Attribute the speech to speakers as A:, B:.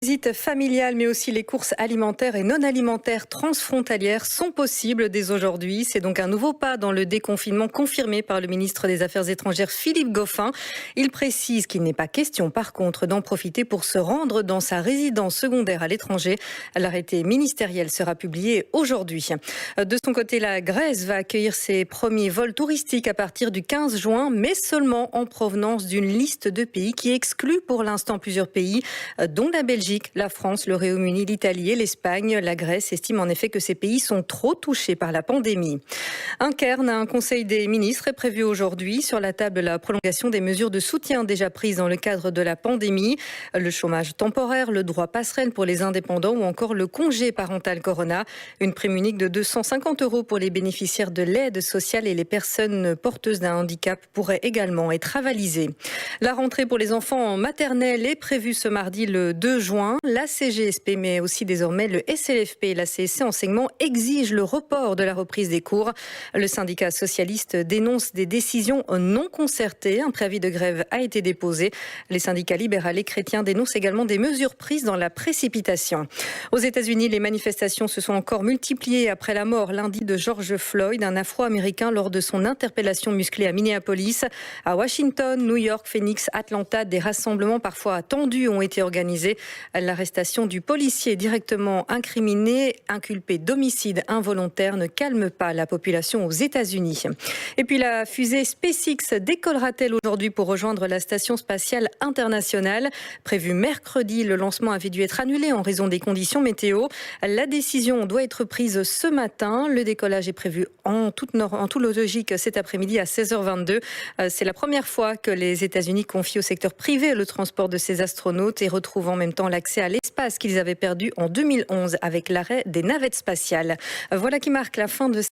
A: Visites familiales, mais aussi les courses alimentaires et non alimentaires transfrontalières sont possibles dès aujourd'hui. C'est donc un nouveau pas dans le déconfinement confirmé par le ministre des Affaires étrangères Philippe Goffin. Il précise qu'il n'est pas question par contre d'en profiter pour se rendre dans sa résidence secondaire à l'étranger. L'arrêté ministériel sera publié aujourd'hui. De son côté, la Grèce va accueillir ses premiers vols touristiques à partir du 15 juin, mais seulement en provenance d'une liste de pays qui exclut pour l'instant plusieurs pays, dont la Belgique, la France, le Royaume-Uni, l'Italie et l'Espagne. La Grèce estime en effet que ces pays sont trop touchés par la pandémie. Un conseil des ministres est prévu aujourd'hui. Sur la table, la prolongation des mesures de soutien déjà prises dans le cadre de la pandémie. Le chômage temporaire, le droit passerelle pour les indépendants ou encore le congé parental corona. Une prime unique de 250 € pour les bénéficiaires de l'aide sociale et les personnes porteuses d'un handicap pourrait également être avalisée. La rentrée pour les enfants en maternelle est prévue ce mardi le 2 juin. La CGSP, mais aussi désormais le SLFP et la CSC Enseignement exigent le report de la reprise des cours. Le syndicat socialiste dénonce des décisions non concertées. Un préavis de grève a été déposé. Les syndicats libéral et chrétiens dénoncent également des mesures prises dans la précipitation. Aux États-Unis, les manifestations se sont encore multipliées après la mort lundi de George Floyd, un Afro-Américain, lors de son interpellation musclée à Minneapolis. À Washington, New York, Phoenix, Atlanta, des rassemblements parfois tendus ont été organisés. L'arrestation du policier directement inculpé d'homicide involontaire ne calme pas la population aux États-Unis. Et puis la fusée SpaceX décollera-t-elle aujourd'hui pour rejoindre la station spatiale internationale? Prévu mercredi, le lancement avait dû être annulé en raison des conditions météo. La décision doit être prise ce matin. Le décollage est prévu en toute logique cet après-midi à 16h22. C'est la première fois que les États-Unis confient au secteur privé le transport de ces astronautes et retrouvent en même temps l'accès à l'espace qu'ils avaient perdu en 2011 avec l'arrêt des navettes spatiales. Voilà qui marque la fin de